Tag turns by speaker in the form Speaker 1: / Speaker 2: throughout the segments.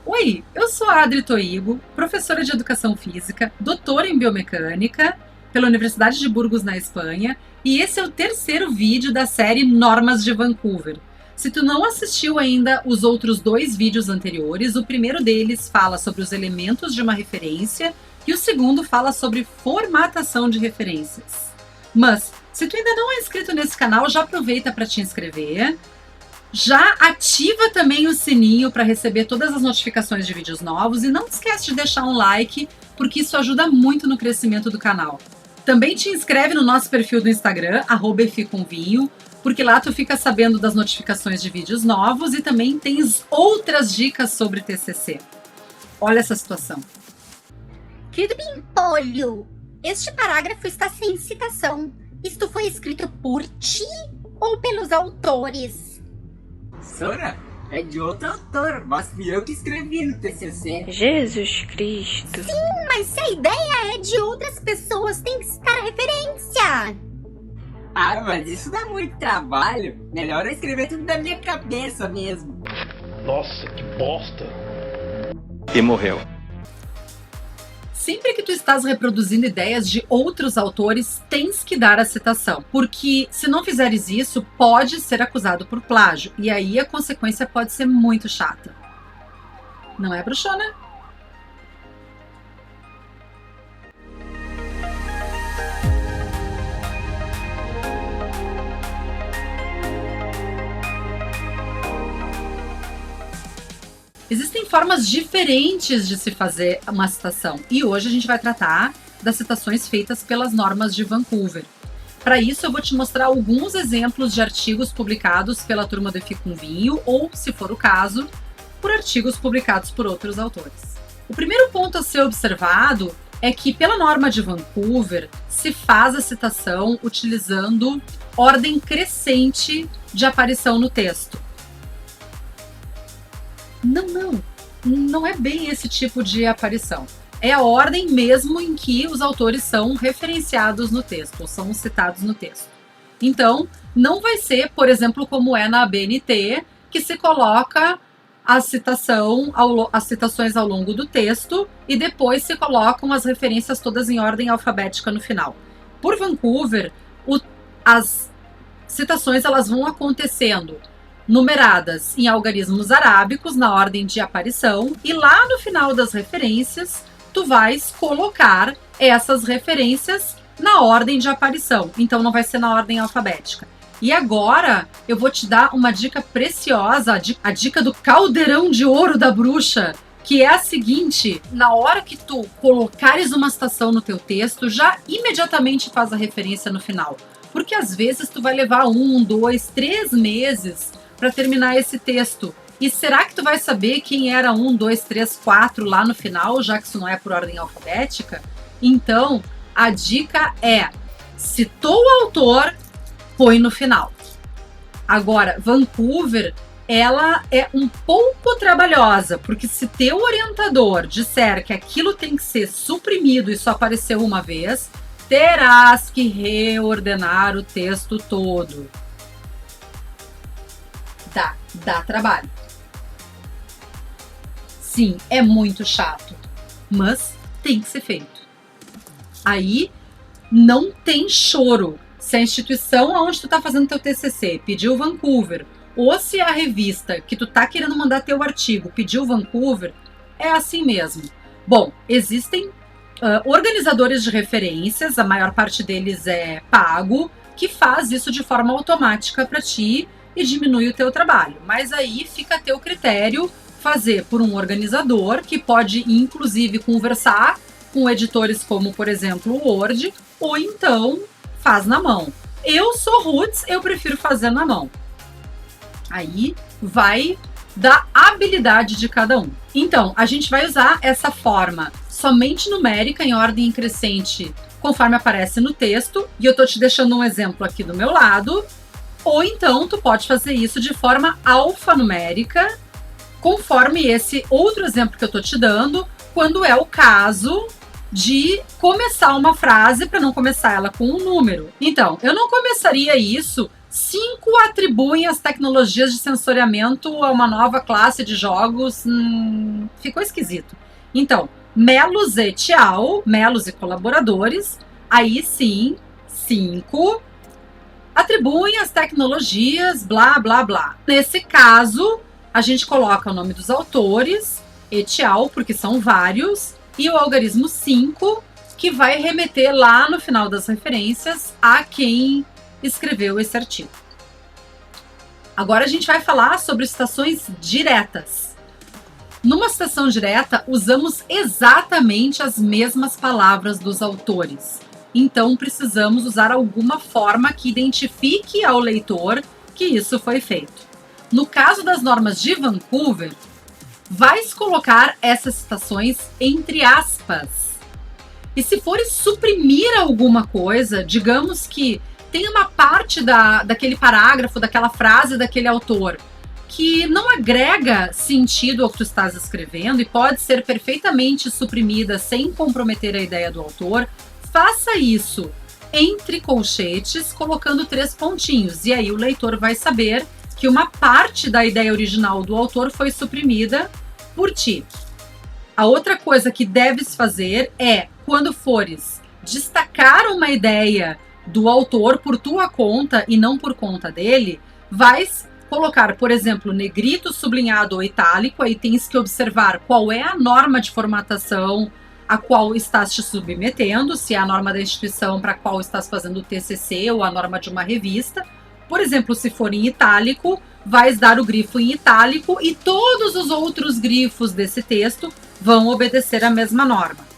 Speaker 1: Oi, eu sou a Adri Toigo, professora de Educação Física, doutora em Biomecânica pela Universidade de Burgos, na Espanha, e esse é o terceiro vídeo da série Normas de Vancouver. Se tu não assistiu ainda os outros dois vídeos anteriores, o primeiro deles fala sobre os elementos de uma referência e o segundo fala sobre formatação de referências. Mas, se tu ainda não é inscrito nesse canal, já aproveita para te inscrever. Já ativa também o sininho para receber todas as notificações de vídeos novos e não esquece de deixar um like, porque isso ajuda muito no crescimento do canal. Também te inscreve no nosso perfil do Instagram, @eficonvinho, porque lá tu fica sabendo das notificações de vídeos novos e também tens outras dicas sobre TCC. Olha essa situação.
Speaker 2: Querido Pimpolho, este parágrafo está sem citação. Isto foi escrito por ti ou pelos autores?
Speaker 3: Sora, é de outro autor, mas fui eu que escrevi no TCC.
Speaker 4: Jesus Cristo.
Speaker 2: Sim, mas se a ideia é de outras pessoas, tem que citar a referência.
Speaker 3: Ah, mas isso dá muito trabalho. Melhor eu escrever tudo da minha cabeça mesmo.
Speaker 5: Nossa, que bosta!
Speaker 6: E morreu.
Speaker 1: Sempre que tu estás reproduzindo ideias de outros autores, tens que dar a citação, porque se não fizeres isso, pode ser acusado por plágio, e aí a consequência pode ser muito chata. Não é, bruxona? Existem formas diferentes de se fazer uma citação, e hoje a gente vai tratar das citações feitas pelas normas de Vancouver. Para isso, eu vou te mostrar alguns exemplos de artigos publicados pela turma do Efi com Vinho, ou, se for o caso, por artigos publicados por outros autores. O primeiro ponto a ser observado é que, pela norma de Vancouver, se faz a citação utilizando ordem crescente de aparição no texto. Não é bem esse tipo de aparição. É a ordem mesmo em que os autores são referenciados no texto, ou são citados no texto. Então, não vai ser, por exemplo, como é na ABNT, que se coloca as citações ao longo do texto e depois se colocam as referências todas em ordem alfabética no final. Por Vancouver, as citações elas vão acontecendo numeradas em algarismos arábicos na ordem de aparição, e lá no final das referências tu vais colocar essas referências na ordem de aparição, então não vai ser na ordem alfabética. E agora eu vou te dar uma dica preciosa, a dica do caldeirão de ouro da bruxa, que é a seguinte: na hora que tu colocares uma citação no teu texto, já imediatamente faz a referência no final, porque às vezes tu vai levar 1, 2, 3 meses para terminar esse texto. E será que tu vai saber quem era 1, 2, 3, 4 lá no final, já que isso não é por ordem alfabética? Então, a dica é: citou o autor, põe no final. Agora, Vancouver, ela é um pouco trabalhosa, porque se teu orientador disser que aquilo tem que ser suprimido e só apareceu uma vez, terás que reordenar o texto todo. Dá trabalho. Sim, é muito chato, mas tem que ser feito. Aí não tem choro. Se a instituição onde tu tá fazendo teu TCC pediu Vancouver, ou se a revista que tu tá querendo mandar teu artigo pediu Vancouver, é assim mesmo. Bom, existem organizadores de referências, a maior parte deles é pago, que faz isso de forma automática para ti e diminui o teu trabalho. Mas aí fica a teu critério fazer por um organizador, que pode inclusive conversar com editores como, por exemplo, o Word, ou então faz na mão. Eu sou roots, eu prefiro fazer na mão. Aí vai da habilidade de cada um. Então, a gente vai usar essa forma somente numérica, em ordem crescente, conforme aparece no texto, e eu tô te deixando um exemplo aqui do meu lado. Ou então tu pode fazer isso de forma alfanumérica, conforme esse outro exemplo que eu tô te dando, quando é o caso de começar uma frase para não começar ela com um número. Então, eu não começaria isso 5 atribuem as tecnologias de sensoriamento a uma nova classe de jogos. Ficou esquisito. Então, Melos et al., Melos e colaboradores, aí sim, 5 atribuem as tecnologias, blá, blá, blá. Nesse caso, a gente coloca o nome dos autores, et al., porque são vários, e o algarismo 5, que vai remeter lá no final das referências a quem escreveu esse artigo. Agora a gente vai falar sobre citações diretas. Numa citação direta, usamos exatamente as mesmas palavras dos autores. Então, precisamos usar alguma forma que identifique ao leitor que isso foi feito. No caso das normas de Vancouver, vais colocar essas citações entre aspas. E se fores suprimir alguma coisa, digamos que tem uma parte daquele parágrafo, daquela frase daquele autor que não agrega sentido ao que tu estás escrevendo e pode ser perfeitamente suprimida sem comprometer a ideia do autor, faça isso entre colchetes, colocando 3 pontinhos. E aí o leitor vai saber que uma parte da ideia original do autor foi suprimida por ti. A outra coisa que deves fazer é, quando fores destacar uma ideia do autor por tua conta e não por conta dele, vais colocar, por exemplo, negrito, sublinhado ou itálico. Aí tens que observar qual é a norma de formatação a qual estás te submetendo, se é a norma da instituição para a qual estás fazendo o TCC ou a norma de uma revista. Por exemplo, se for em itálico, vais dar o grifo em itálico e todos os outros grifos desse texto vão obedecer à mesma norma.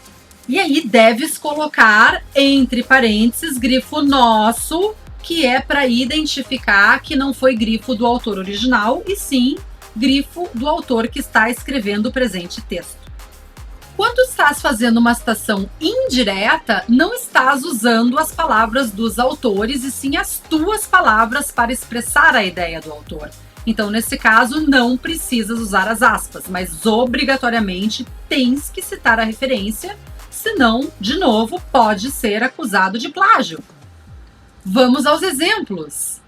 Speaker 1: E aí deves colocar entre parênteses grifo nosso, que é para identificar que não foi grifo do autor original, e sim grifo do autor que está escrevendo o presente texto. Quando estás fazendo uma citação indireta, não estás usando as palavras dos autores, e sim as tuas palavras para expressar a ideia do autor. Então, nesse caso, não precisas usar as aspas, mas obrigatoriamente tens que citar a referência, senão, de novo, pode ser acusado de plágio. Vamos aos exemplos.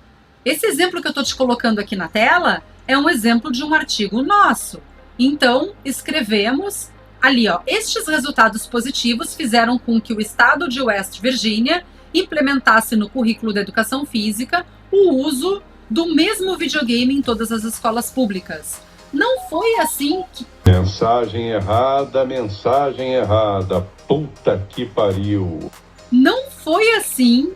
Speaker 1: Esse exemplo que eu estou te colocando aqui na tela é um exemplo de um artigo nosso. Então, escrevemos ali, ó, estes resultados positivos fizeram com que o estado de West Virginia implementasse no currículo da educação física o uso do mesmo videogame em todas as escolas públicas. Não foi assim que...
Speaker 7: Mensagem errada, puta que pariu.
Speaker 1: Não foi assim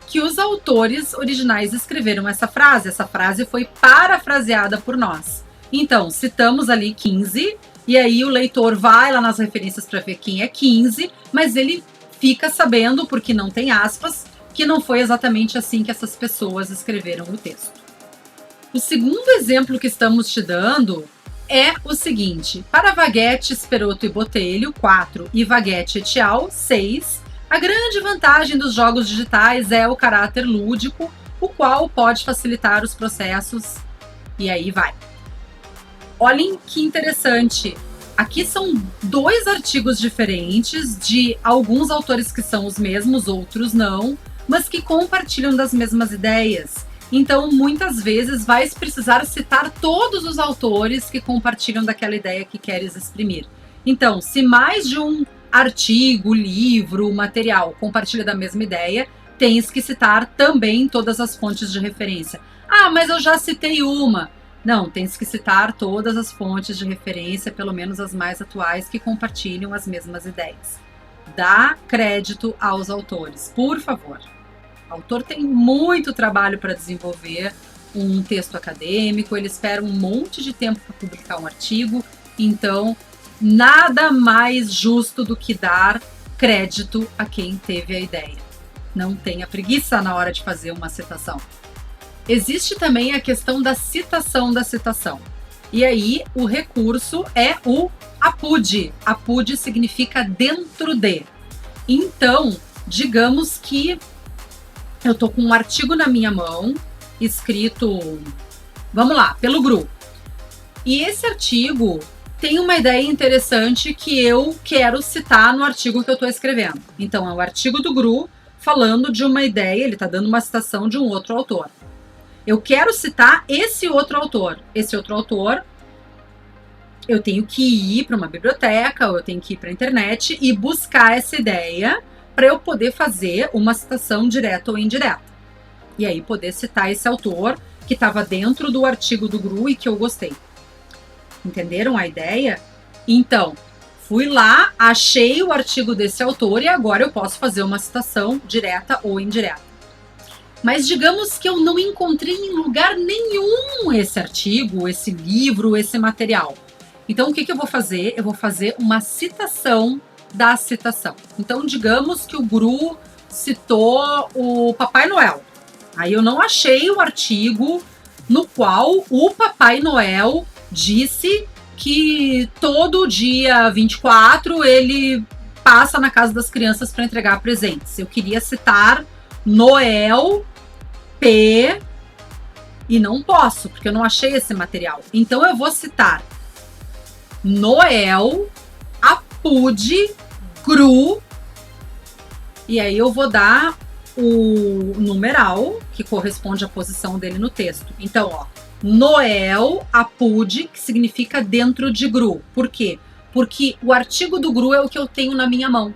Speaker 1: que os autores originais escreveram essa frase. Essa frase foi parafraseada por nós. Então, citamos ali 15, e aí o leitor vai lá nas referências para ver quem é 15, mas ele fica sabendo, porque não tem aspas, que não foi exatamente assim que essas pessoas escreveram o texto. O segundo exemplo que estamos te dando é o seguinte: para Vaguete, Speroto e Botelho, 4, e Vaguete et al., 6, a grande vantagem dos jogos digitais é o caráter lúdico, o qual pode facilitar os processos, e aí vai. Olhem que interessante, aqui são 2 artigos diferentes de alguns autores que são os mesmos, outros não, mas que compartilham das mesmas ideias. Então, muitas vezes, vais precisar citar todos os autores que compartilham daquela ideia que queres exprimir. Então, se mais de um artigo, livro, material compartilha da mesma ideia, tens que citar também todas as fontes de referência. Ah, mas eu já citei uma. Não, tens que citar todas as fontes de referência, pelo menos as mais atuais, que compartilham as mesmas ideias. Dá crédito aos autores, por favor. O autor tem muito trabalho para desenvolver um texto acadêmico, ele espera um monte de tempo para publicar um artigo, então nada mais justo do que dar crédito a quem teve a ideia. Não tenha preguiça na hora de fazer uma citação. Existe também a questão da citação da citação. E aí o recurso é o APUD. APUD significa dentro de. Então, digamos que eu estou com um artigo na minha mão, escrito, vamos lá, pelo GRU. E esse artigo tem uma ideia interessante que eu quero citar no artigo que eu estou escrevendo. Então, é o artigo do GRU falando de uma ideia, ele está dando uma citação de um outro autor. Eu quero citar esse outro autor. Esse outro autor, eu tenho que ir para uma biblioteca, ou eu tenho que ir para a internet e buscar essa ideia para eu poder fazer uma citação direta ou indireta. E aí poder citar esse autor que estava dentro do artigo do GRU e que eu gostei. Entenderam a ideia? Então, fui lá, achei o artigo desse autor e agora eu posso fazer uma citação direta ou indireta. Mas digamos que eu não encontrei em lugar nenhum esse artigo, esse livro, esse material. Então, o que eu vou fazer? Eu vou fazer uma citação da citação. Então, digamos que o GRU citou o Papai Noel. Aí eu não achei o artigo no qual o Papai Noel disse que todo dia 24 ele passa na casa das crianças para entregar presentes. Eu queria citar Noel P e não posso, porque eu não achei esse material. Então eu vou citar Noel, Apud, GRU, e aí eu vou dar o numeral que corresponde à posição dele no texto. Então, ó, Noel, Apud, que significa dentro de GRU. Por quê? Porque o artigo do GRU é o que eu tenho na minha mão.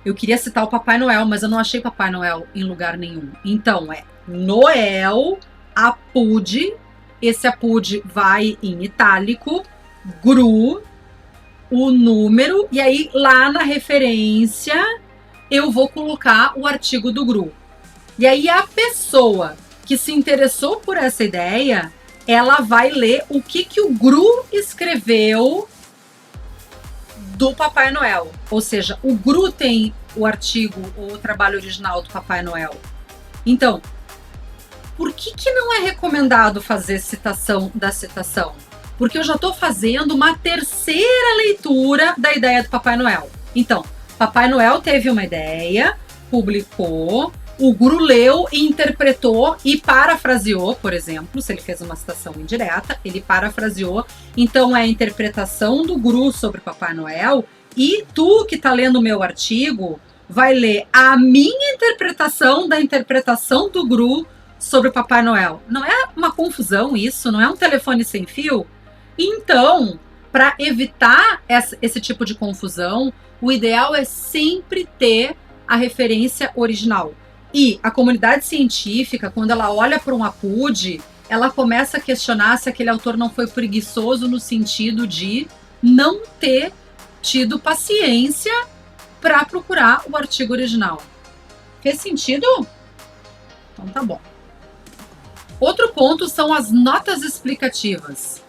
Speaker 1: Eu queria citar o Papai Noel, mas eu não achei Papai Noel em lugar nenhum. Então, é Noel, Apud, esse Apud vai em itálico, GRU, o número, e aí lá na referência eu vou colocar o artigo do GRU. E aí a pessoa que se interessou por essa ideia, ela vai ler o que o GRU escreveu do Papai Noel. Ou seja, o GRU tem o artigo ou o trabalho original do Papai Noel. Então, por que não é recomendado fazer citação da citação? Porque eu já estou fazendo uma terceira leitura da ideia do Papai Noel. Então, Papai Noel teve uma ideia, publicou, o GRU leu, interpretou e parafraseou, por exemplo, se ele fez uma citação indireta, ele parafraseou. Então, é a interpretação do GRU sobre Papai Noel e tu que está lendo o meu artigo vai ler a minha interpretação da interpretação do GRU sobre o Papai Noel. Não é uma confusão isso? Não é um telefone sem fio? Então, para evitar esse tipo de confusão, o ideal é sempre ter a referência original. E a comunidade científica, quando ela olha para um Apud, ela começa a questionar se aquele autor não foi preguiçoso no sentido de não ter tido paciência para procurar o artigo original. Fez sentido? Então tá bom. Outro ponto são as notas explicativas.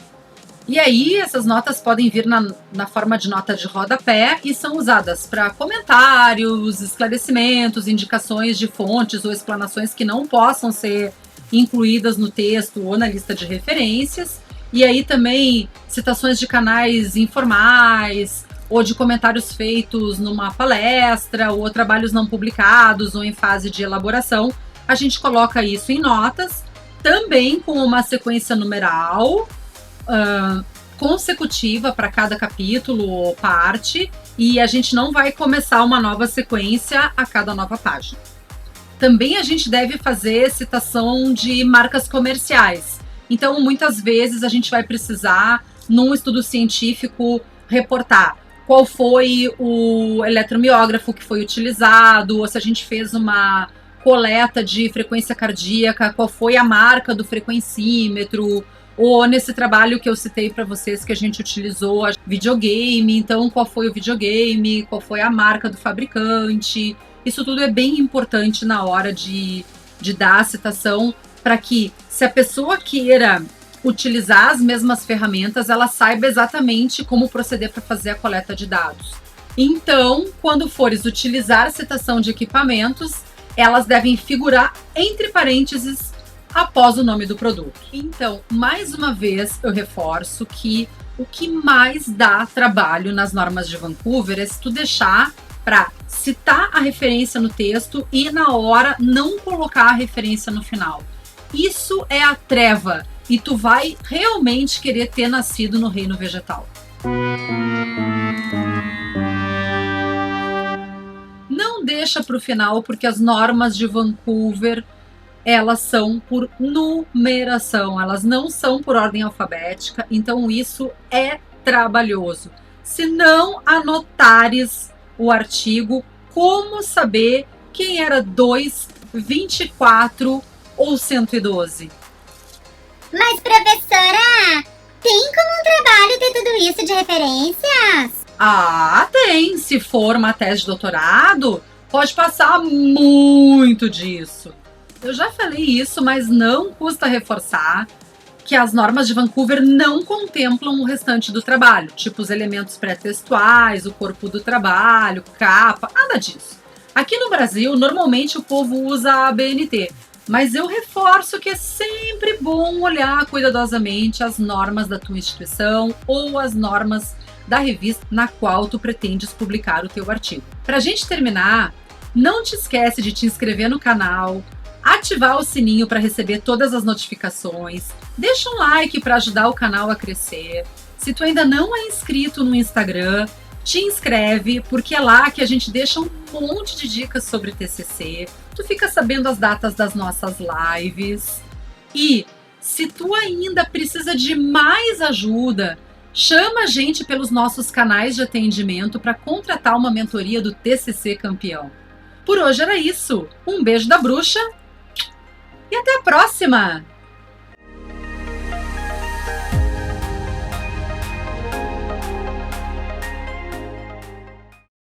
Speaker 1: E aí, essas notas podem vir na forma de nota de rodapé e são usadas para comentários, esclarecimentos, indicações de fontes ou explanações que não possam ser incluídas no texto ou na lista de referências. E aí também citações de canais informais ou de comentários feitos numa palestra ou trabalhos não publicados ou em fase de elaboração. A gente coloca isso em notas, também com uma sequência numeral, consecutiva para cada capítulo ou parte, e a gente não vai começar uma nova sequência a cada nova página. Também a gente deve fazer citação de marcas comerciais. Então, muitas vezes a gente vai precisar, num estudo científico, reportar qual foi o eletromiógrafo que foi utilizado, ou se a gente fez uma coleta de frequência cardíaca, qual foi a marca do frequencímetro, ou nesse trabalho que eu citei para vocês que a gente utilizou videogame, então qual foi o videogame, qual foi a marca do fabricante. Isso tudo é bem importante na hora de dar a citação, para que, se a pessoa queira utilizar as mesmas ferramentas, ela saiba exatamente como proceder para fazer a coleta de dados. Então, quando fores utilizar a citação de equipamentos, elas devem figurar entre parênteses após o nome do produto. Então, mais uma vez, eu reforço que o que mais dá trabalho nas normas de Vancouver é se tu deixar para citar a referência no texto e, na hora, não colocar a referência no final. Isso é a treva e tu vai realmente querer ter nascido no reino vegetal. Não deixa para o final, porque as normas de Vancouver elas são por numeração, elas não são por ordem alfabética, então isso é trabalhoso. Se não anotares o artigo, como saber quem era 2, 24 ou 112?
Speaker 8: Mas, professora, tem como um trabalho ter tudo isso de referências?
Speaker 1: Ah, tem. Se for uma tese de doutorado, pode passar muito disso. Eu já falei isso, mas não custa reforçar que as normas de Vancouver não contemplam o restante do trabalho, tipo os elementos pré-textuais, o corpo do trabalho, capa, nada disso. Aqui no Brasil, normalmente o povo usa a ABNT, mas eu reforço que é sempre bom olhar cuidadosamente as normas da tua instituição ou as normas da revista na qual tu pretendes publicar o teu artigo. Pra gente terminar, não te esquece de te inscrever no canal, ativar o sininho para receber todas as notificações, deixa um like para ajudar o canal a crescer. Se tu ainda não é inscrito no Instagram, te inscreve, porque é lá que a gente deixa um monte de dicas sobre TCC, tu fica sabendo as datas das nossas lives. E se tu ainda precisa de mais ajuda, chama a gente pelos nossos canais de atendimento para contratar uma mentoria do TCC Campeão. Por hoje era isso. Um beijo da bruxa e até a próxima!